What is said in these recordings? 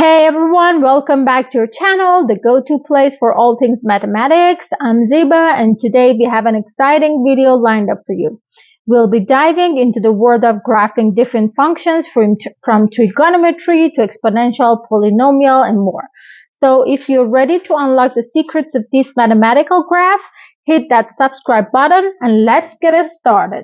Hey everyone, welcome back to your channel, the go-to place for all things mathematics. I'm Ziba and today we have an exciting video lined up for you. We'll be diving into the world of graphing different functions from trigonometry to exponential, polynomial, and more. So if you're ready to unlock the secrets of this mathematical graph, hit that subscribe button and let's get it started.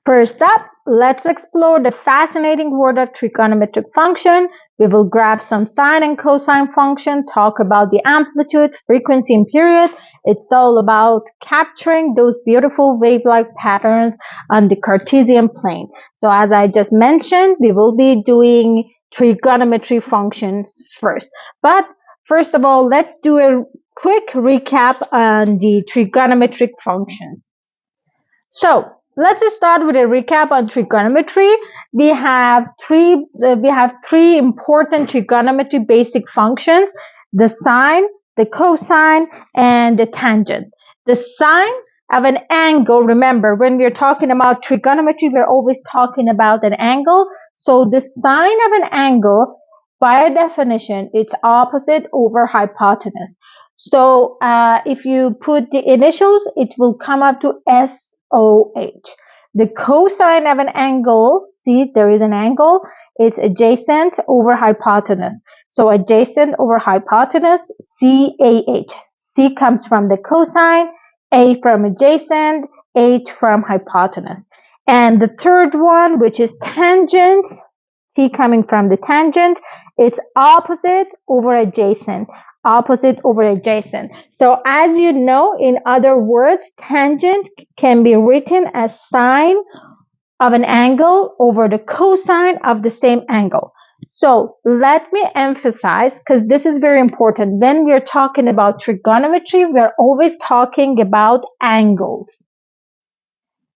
First up, let's explore the fascinating world of trigonometric function. We will graph some sine and cosine function, talk about the amplitude, frequency, and period. It's all about capturing those beautiful wave-like patterns on the Cartesian plane. So as I just mentioned, we will be doing trigonometry functions first. But first of all, let's do a quick recap on the trigonometric functions. So let's start with a recap on trigonometry. We have three important trigonometry basic functions: the sine, the cosine, and the tangent. The sine of an angle, remember, when we're talking about trigonometry, we're always talking about an angle. So the sine of an angle, by definition, it's opposite over hypotenuse. So if you put the initials, it will come up to SOH. The cosine of an angle, see, there is an angle, it's adjacent over hypotenuse. So adjacent over hypotenuse, CAH. C comes from the cosine, A from adjacent, H from hypotenuse. And the third one, which is tangent, T coming from the tangent, it's opposite over adjacent. Opposite over adjacent. So as you know, in other words, tangent can be written as sine of an angle over the cosine of the same angle. So let me emphasize, because this is very important. When we're talking about trigonometry, we're always talking about angles.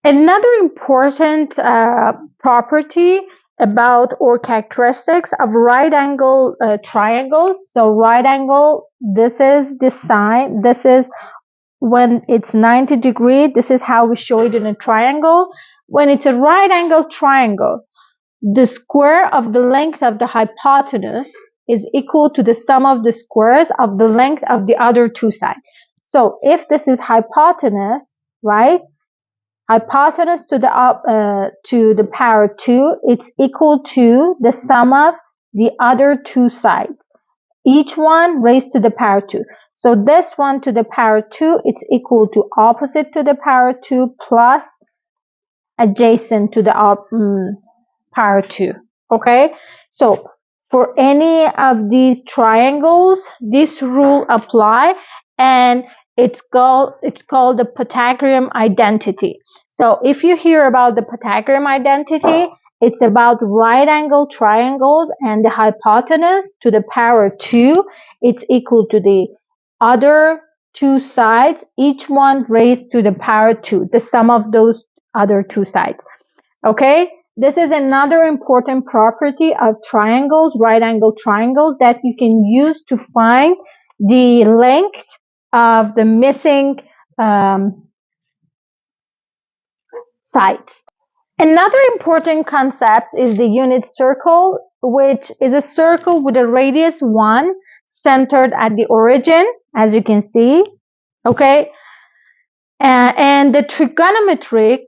Another important property about or characteristics of right angle triangles. So right angle, this is the sine. This is when it's 90 degrees. This is how we show it in a triangle. When it's a right angle triangle, the square of the length of the hypotenuse is equal to the sum of the squares of the length of the other two sides. So if this is hypotenuse, right? Hypotenuse to the power 2, it's equal to the sum of the other two sides, each one raised to the power 2. So this one to the power 2, it's equal to opposite to the power 2 plus adjacent to the power 2. Okay, so for any of these triangles, this rule apply, and it's called the Pythagorean identity. So if you hear about the Pythagorean identity, it's about right angle triangles and the hypotenuse to the power 2, it's equal to the other two sides, each one raised to the power 2, the sum of those other two sides. Okay, this is another important property of triangles, right angle triangles, that you can use to find the length of the missing sides. Another important concept is the unit circle, which is a circle with a radius 1 centered at the origin, as you can see. Okay, and the trigonometric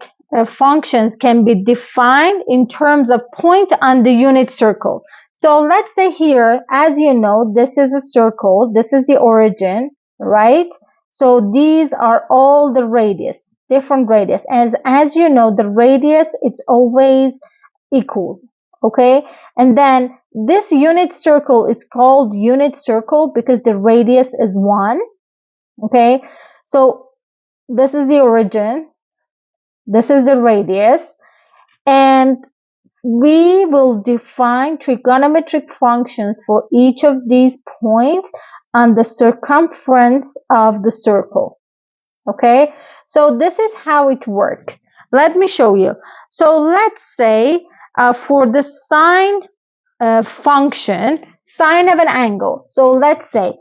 functions can be defined in terms of point on the unit circle. So let's say here, as you know, this is a circle, this is the origin, right? So these are all the radius, different radius. As you know, the radius, it's always equal, okay? And then this unit circle is called unit circle because the radius is 1, okay? So this is the origin, this is the radius, and we will define trigonometric functions for each of these points on the circumference of the circle. Okay, so this is how it works. Let me show you. So let's say for the sine function, sine of an angle. So let's say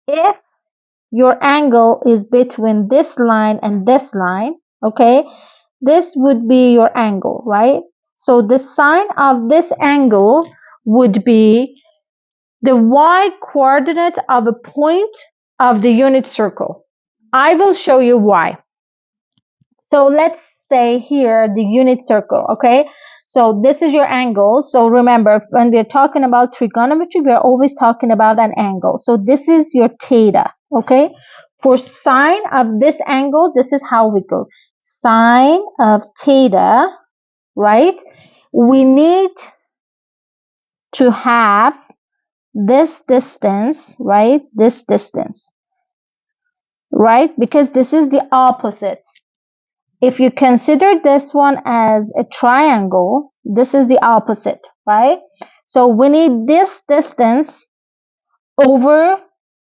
if your angle is between this line and this line, okay, this would be your angle, right? So the sine of this angle would be the y coordinate of a point of the unit circle. I will show you why. So let's say here the unit circle, okay? So this is your angle. So remember, when we're talking about trigonometry, we're always talking about an angle. So this is your theta, okay? For sine of this angle, this is how we go. Sine of theta, right? We need to have this distance, right? This distance, right? Because this is the opposite. If you consider this one as a triangle, this is the opposite, right? So we need this distance over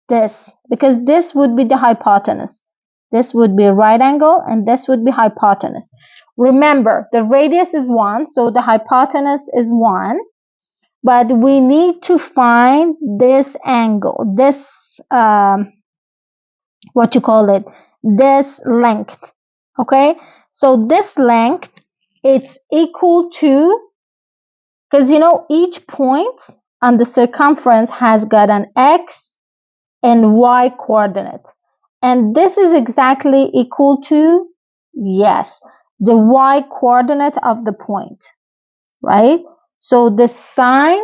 this, because this would be the hypotenuse. This would be a right angle and this would be hypotenuse. Remember, the radius is 1, so the hypotenuse is 1, but we need to find this angle, this, what you call it, this length, okay? So this length, it's equal to, because you know each point on the circumference has got an x and y coordinate, and this is exactly equal to, yes, the y coordinate of the point, right? So the sine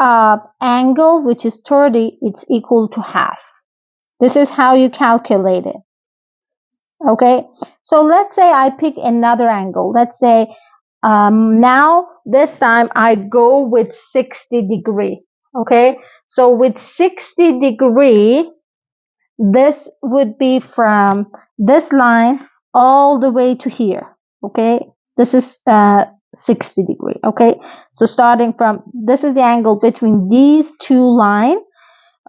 of angle, which is 30, it's equal to half. This is how you calculate it. Okay, so let's say I pick another angle. Let's say now this time I go with 60 degree. Okay, so with 60 degree, this would be from this line all the way to here. Okay, this is 60 degree. Okay, so starting from, this is the angle between these two lines.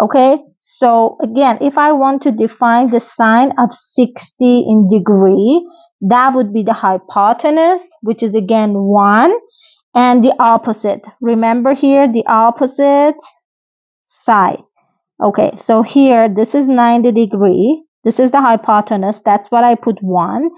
Okay, so again, if I want to define the sine of 60 in degree, that would be the hypotenuse, which is again 1, and the opposite. Remember here, the opposite side. Okay, so here, this is 90 degree. This is the hypotenuse. That's what I put 1.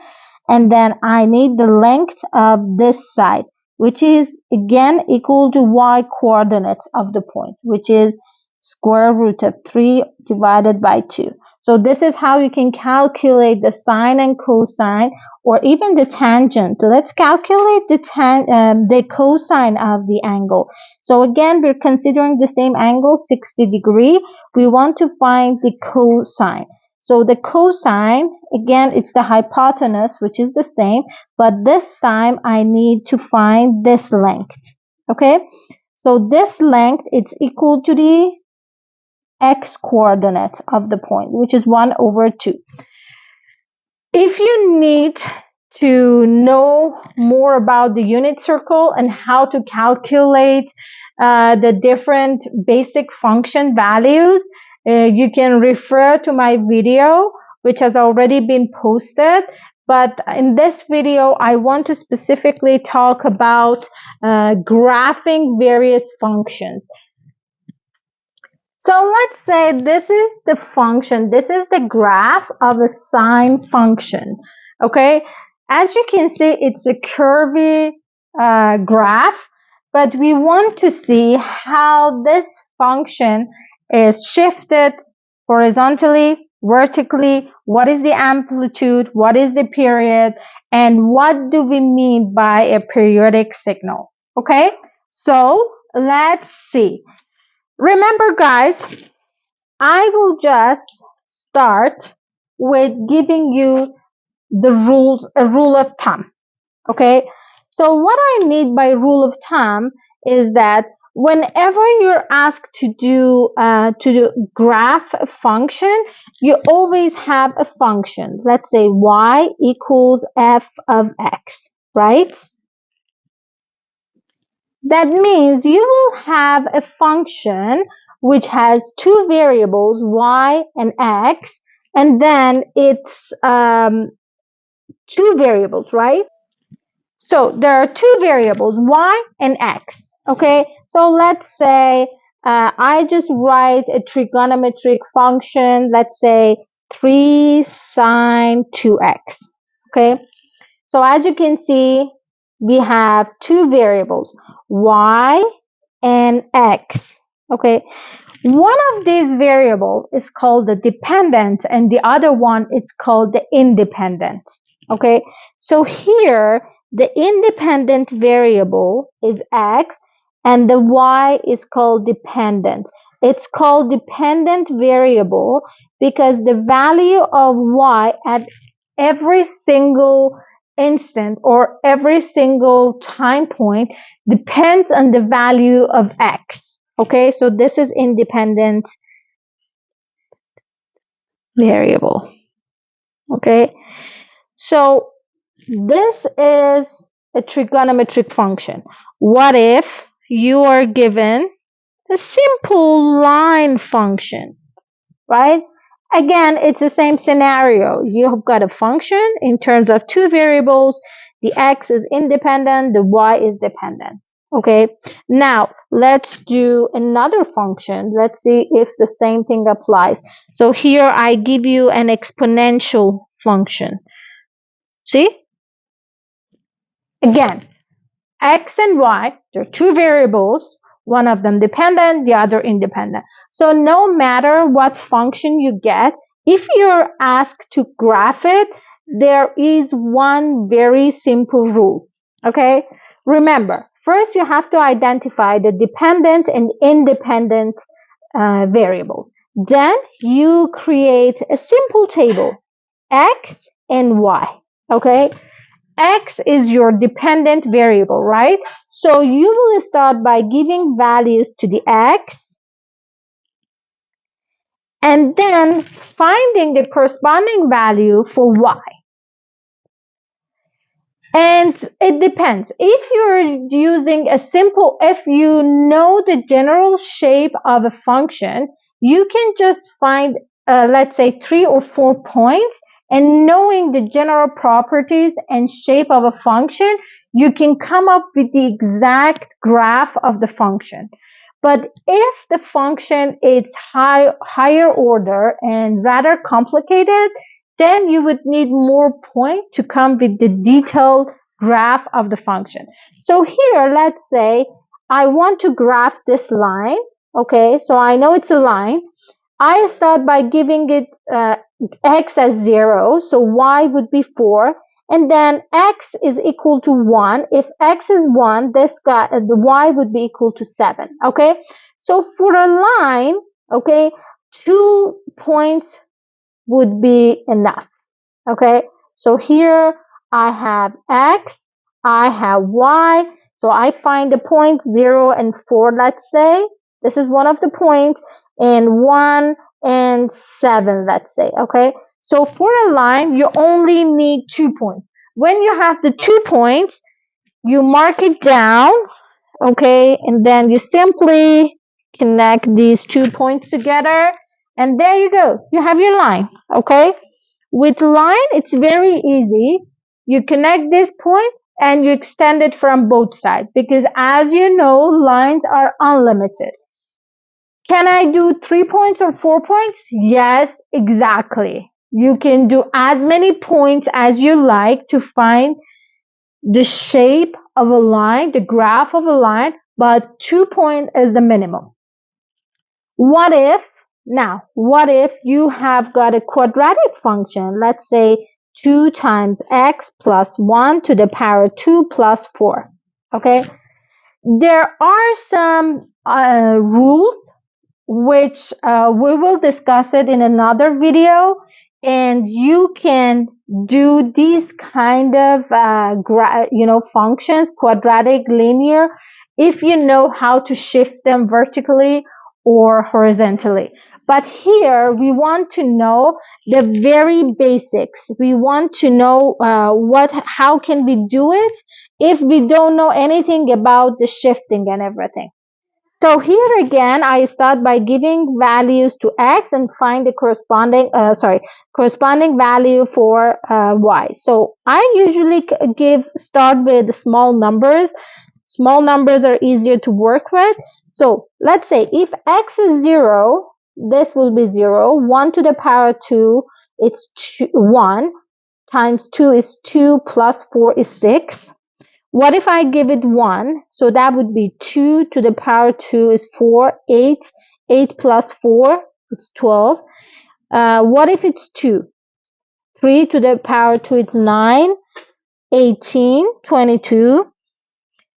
And then I need the length of this side, which is again equal to y coordinates of the point, which is square root of 3 divided by 2. So this is how you can calculate the sine and cosine, or even the tangent. So let's calculate the cosine of the angle. So again, we're considering the same angle, 60 degree. We want to find the cosine. So the cosine, again, it's the hypotenuse, which is the same, but this time I need to find this length. Okay, so this length, it's equal to the x coordinate of the point, which is 1 over 2. If you need to know more about the unit circle and how to calculate the different basic function values, you can refer to my video, which has already been posted. But in this video, I want to specifically talk about graphing various functions. So let's say this is the function, this is the graph of a sine function, okay? As you can see, it's a curvy graph, but we want to see how this function is shifted horizontally, vertically, what is the amplitude, what is the period, and what do we mean by a periodic signal, okay? So let's see. Remember, guys, I will just start with giving you the rules, a rule of thumb. Okay, so what I need by rule of thumb is that whenever you're asked to do graph a function, you always have a function. Let's say y equals f of x, right? That means you will have a function which has two variables, y and x, and then it's two variables, right? So there are two variables, y and x. Okay, so let's say I just write a trigonometric function, let's say 3 sine 2x. Okay, so as you can see, we have two variables, y and x. Okay, One of these variables is called the dependent and the other one is called the independent. Okay, so here the independent variable is x and the y is called dependent. It's called dependent variable because the value of y at every single instant or every single time point depends on the value of x. Okay, so this is independent variable. Okay, so this is a trigonometric function. What if you are given a simple line function, right? Again, it's the same scenario. You have got a function in terms of two variables. The x is independent, the y is dependent. Okay, now let's do another function. Let's see if the same thing applies. So here I give you an exponential function. See? Again, x and y, they're two variables, one of them dependent, the other independent. So no matter what function you get, if you're asked to graph it, there is one very simple rule. Okay? Remember, first you have to identify the dependent and independent variables. Then you create a simple table, x and y. Okay? X is your dependent variable, right? So you will start by giving values to the x and then finding the corresponding value for y. And it depends. If you're using if you know the general shape of a function, you can just find, let's say, 3 or 4 points, and knowing the general properties and shape of a function, you can come up with the exact graph of the function. But if the function is higher order and rather complicated, then you would need more points to come with the detailed graph of the function. So here, let's say I want to graph this line. Okay, so I know it's a line. I start by giving it x as 0, so y would be 4, and then x is equal to 1. If x is 1, the y would be equal to 7. Okay, so for a line, okay, 2 points would be enough. Okay, so here I have x, I have y, so I find the points 0 and 4, let's say. This is one of the points, and 1 and 7, let's say. Okay, so for a line, you only need 2 points. When you have the 2 points, you mark it down, okay, and then you simply connect these 2 points together, and there you go. You have your line, okay? With line, it's very easy. You connect this point and you extend it from both sides because, as you know, lines are unlimited. Can I do 3 points or 4 points? Yes, exactly. You can do as many points as you like to find the shape of a line, the graph of a line, but 2 points is the minimum. What if you have got a quadratic function, let's say 2 times x plus 1 to the power 2 plus 4, okay? There are some rules which we will discuss it in another video, and you can do these kind of functions, quadratic, linear, if you know how to shift them vertically or horizontally. But here we want to know the very basics. We want to know how can we do it if we don't know anything about the shifting and everything. So here again, I start by giving values to x and find the corresponding value for y. So I usually start with small numbers. Small numbers are easier to work with. So let's say if x is 0, this will be 0. 1 to the power 2, it's 1 times 2 is 2 plus 4 is 6. What if I give it 1? So that would be 2 to the power 2 is 4, 8, 8 plus 4, it's 12. What if it's 2? 3 to the power 2, it's 9. 18, 22.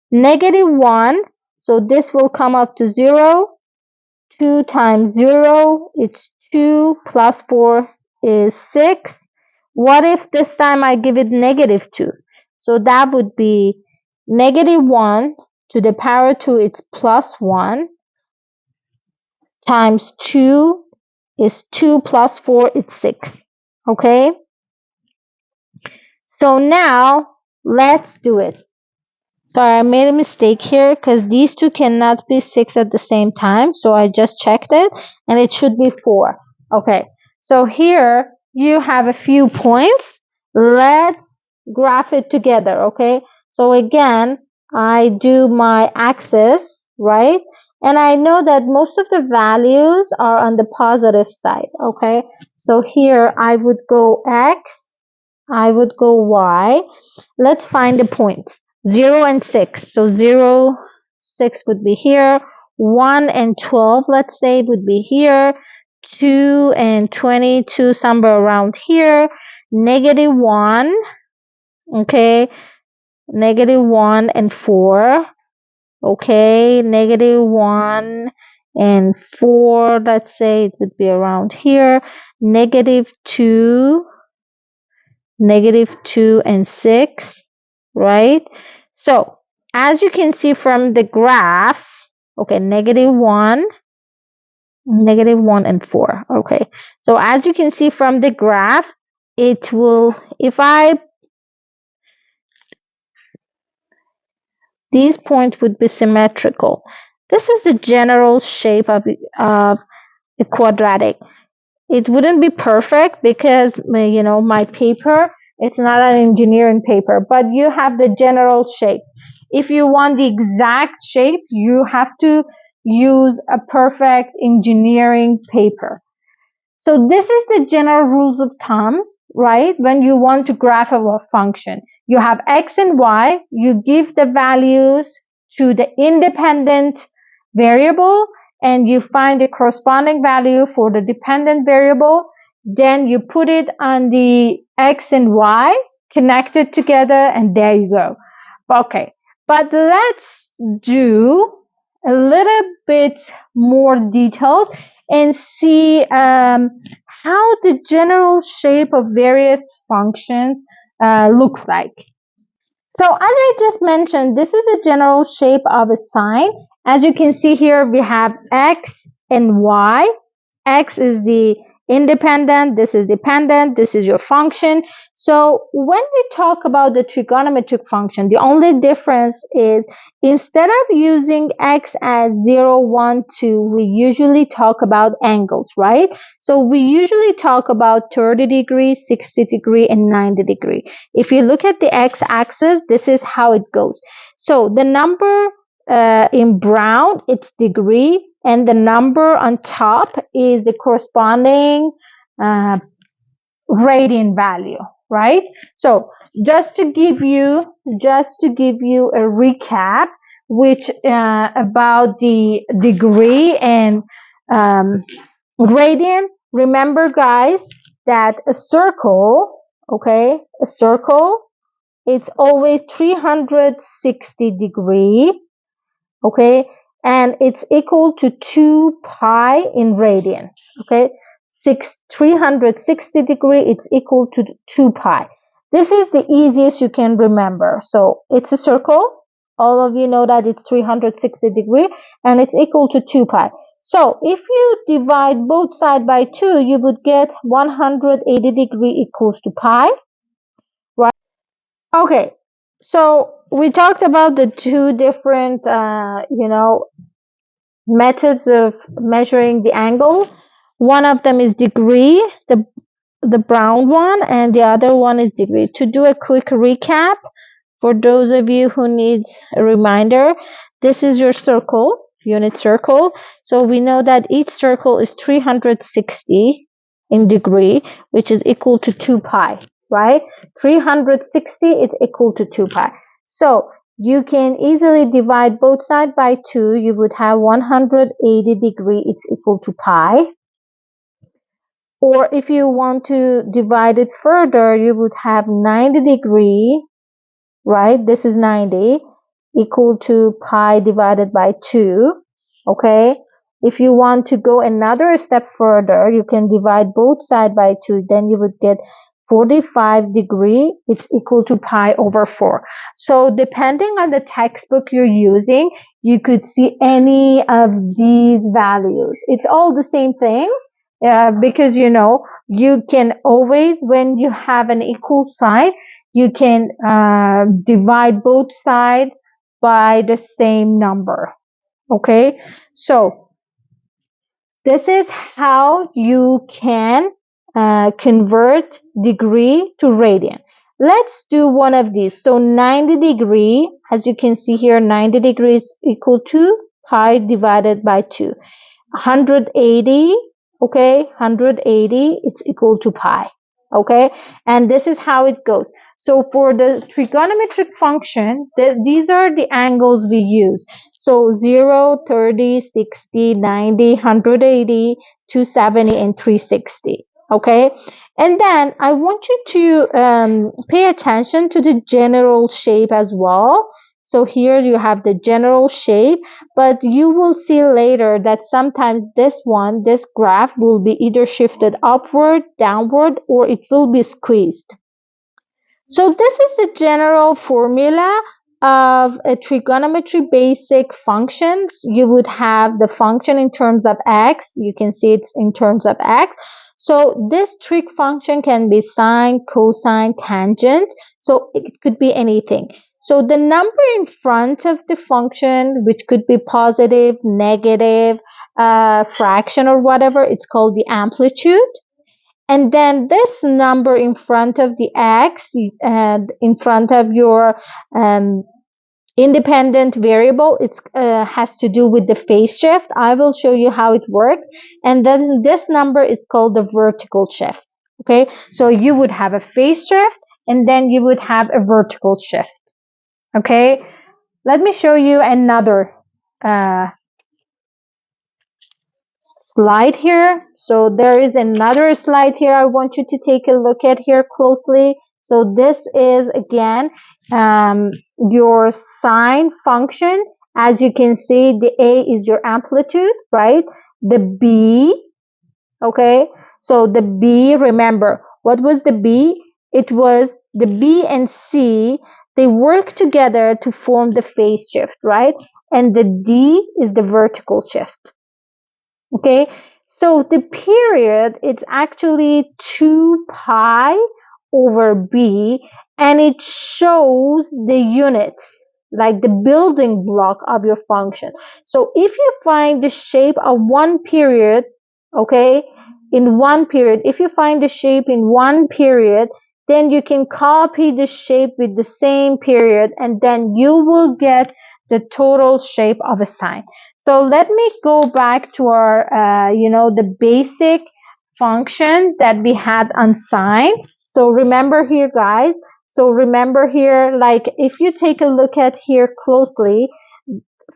Negative 1, so this will come up to 0. 2 times 0, it's 2, plus 4 is 6. What if this time I give it negative 2? So that would be negative 1 to the power 2, it's plus 1, times 2 is 2 plus 4, it's 6. Okay? So now let's do it. Sorry, I made a mistake here because these two cannot be 6 at the same time. So I just checked it and it should be 4. Okay, so here you have a few points. Let's graph it together. Okay, so again, I do my axis, right? And I know that most of the values are on the positive side. Okay, so here I would go X, I would go Y. Let's find the points. 0 and 6. So 0, 6 would be here. 1 and 12, let's say, would be here. 2 and 22, somewhere around here. Negative 1, okay. Negative 1 and 4, okay. Negative 1 and 4, let's say it would be around here. Negative 2, negative 2 and 6, right? So as you can see from the graph, okay, negative 1 and 4, okay. So as you can see from the graph, it will, these points would be symmetrical. This is the general shape of a quadratic. It wouldn't be perfect because, my paper, it's not an engineering paper, but you have the general shape. If you want the exact shape, you have to use a perfect engineering paper. So this is the general rules of thumbs, right? When you want to graph a function, you have X and Y, you give the values to the independent variable, and you find the corresponding value for the dependent variable. Then you put it on the X and Y, connect it together, and there you go. Okay, but let's do a little bit more detailed and see how the general shape of various functions looks like. So as I just mentioned, this is a general shape of a sine. As you can see here, we have X and Y. X is the independent, this is dependent, this is your function. So when we talk about the trigonometric function, the only difference is instead of using X as 0, 1, 2, we usually talk about angles, right? So we usually talk about 30 degrees, 60 degree, and 90 degree. If you look at the X axis, this is how it goes. So the number in brown, it's degree, and the number on top is the corresponding radian value, right? So just to give you a recap, which about the degree and radian. Remember, guys, that a circle, okay, it's always 360 degree, okay, and it's equal to 2 pi in radian, okay. 360 degree, it's equal to 2 pi. This is the easiest you can remember. So it's a circle, all of you know that it's 360 degree, and it's equal to 2 pi. So if you divide both sides by 2, you would get 180 degree equals to pi, right? Okay, so we talked about the two different methods of measuring the angle. One of them is degree, the brown one, and the other one is degree. To do a quick recap, for those of you who need a reminder, this is your circle, unit circle. So we know that each circle is 360 in degree, which is equal to 2 pi, right? 360 is equal to 2 pi. So you can easily divide both sides by 2. You would have 180 degree, it's equal to pi. Or if you want to divide it further, you would have 90 degree, right? This is 90, equal to pi divided by 2, okay? If you want to go another step further, you can divide both sides by 2. Then you would get 45 degree. It's equal to pi over 4. So depending on the textbook you're using, you could see any of these values. It's all the same thing because, you can always, when you have an equal sign, you can divide both sides by the same number. Okay, so this is how you can convert degree to radian. Let's do one of these. So 90 degree, as you can see here, 90 degrees equal to pi divided by 2. 180, okay, 180, it's equal to pi. Okay, and this is how it goes. So for the trigonometric function, these are the angles we use. So 0, 30, 60, 90, 180, 270, and 360. Okay, and then I want you to pay attention to the general shape as well. So here you have the general shape, but you will see later that sometimes this graph will be either shifted upward, downward, or it will be squeezed. So this is the general formula of a trigonometry basic functions. You would have the function in terms of x. You can see it's in terms of x. So this trig function can be sine, cosine, tangent. So it could be anything. So the number in front of the function, which could be positive, negative, fraction or whatever, it's called the amplitude. And then this number in front of the x and in front of your independent variable, it has to do with the phase shift. I will show you how it works. And then this number is called the vertical shift. Okay, so you would have a phase shift and then you would have a vertical shift. Okay, let me show you another slide here. So there is another slide here I want you to take a look at here closely. So this is again your sine function. As you can see, the A is your amplitude, right? The B, okay? So the B, remember, what was the B? It was the B and C, they work together to form the phase shift, right? And the D is the vertical shift. Okay, so the period, it's actually 2 pi over b, and it shows the units, like the building block of your function. So if you find the shape of one period, okay, in one period, if you find the shape in one period, then you can copy the shape with the same period, and then you will get the total shape of a sine. So let me go back to our, the basic function that we had on sine. So remember here, guys. So remember here, like if you take a look at here closely,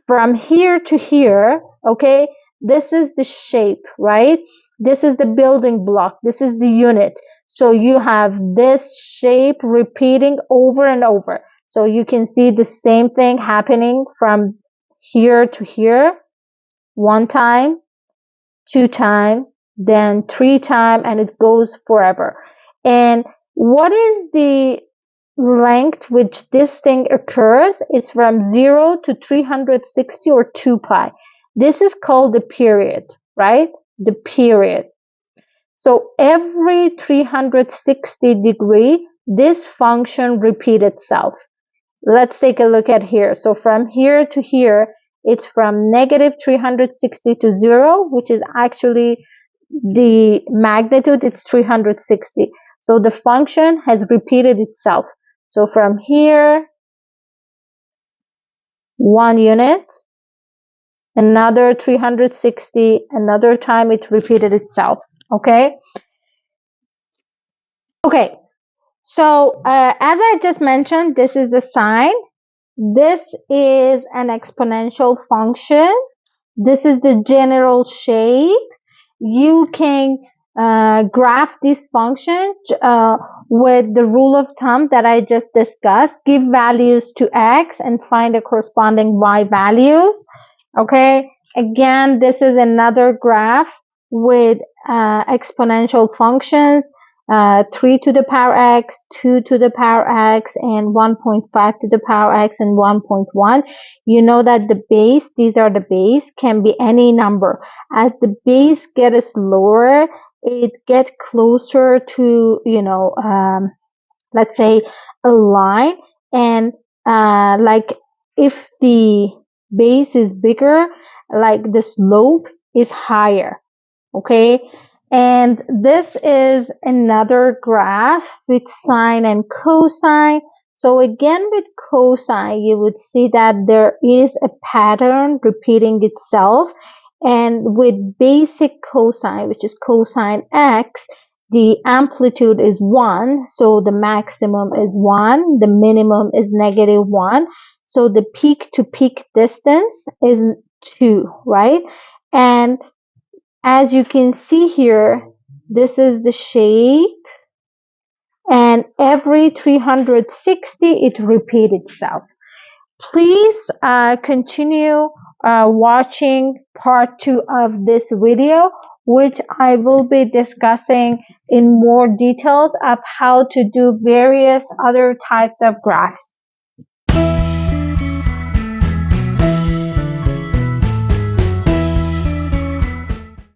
from here to here, okay, this is the shape, right? This is the building block. This is the unit. So you have this shape repeating over and over. So you can see the same thing happening from here to here, 1 time, 2 time, then 3 time, and it goes forever. And what is the length which this thing occurs? It's from 0 to 360 or 2 pi. This is called the period, right? The period. So every 360 degree, this function repeats itself. Let's take a look at here. So from here to here, it's from negative 360 to 0, which is actually the magnitude, it's 360. So the function has repeated itself. So from here, 1 unit, another 360, another time it repeated itself. Okay? Okay. So as I just mentioned, this is the sine. This is an exponential function. This is the general shape. You can graph this function with the rule of thumb that I just discussed. Give values to x and find the corresponding y values. Okay, again, this is another graph with exponential functions. 3 to the power x, 2 to the power x, and 1.5 to the power x, and 1.1. You know that the base, these are the base, can be any number. As the base gets lower, it gets closer to, let's say a line. And like if the base is bigger, like the slope is higher. Okay, and this is another graph with sine and cosine. So again, with cosine, you would see that there is a pattern repeating itself. And with basic cosine, which is cosine x, the amplitude is 1. So the maximum is 1. The minimum is -1. So the peak to peak distance is 2, right? And as you can see here, this is the shape, and every 360 it repeats itself. Please continue watching part 2 of this video, which I will be discussing in more details of how to do various other types of graphs.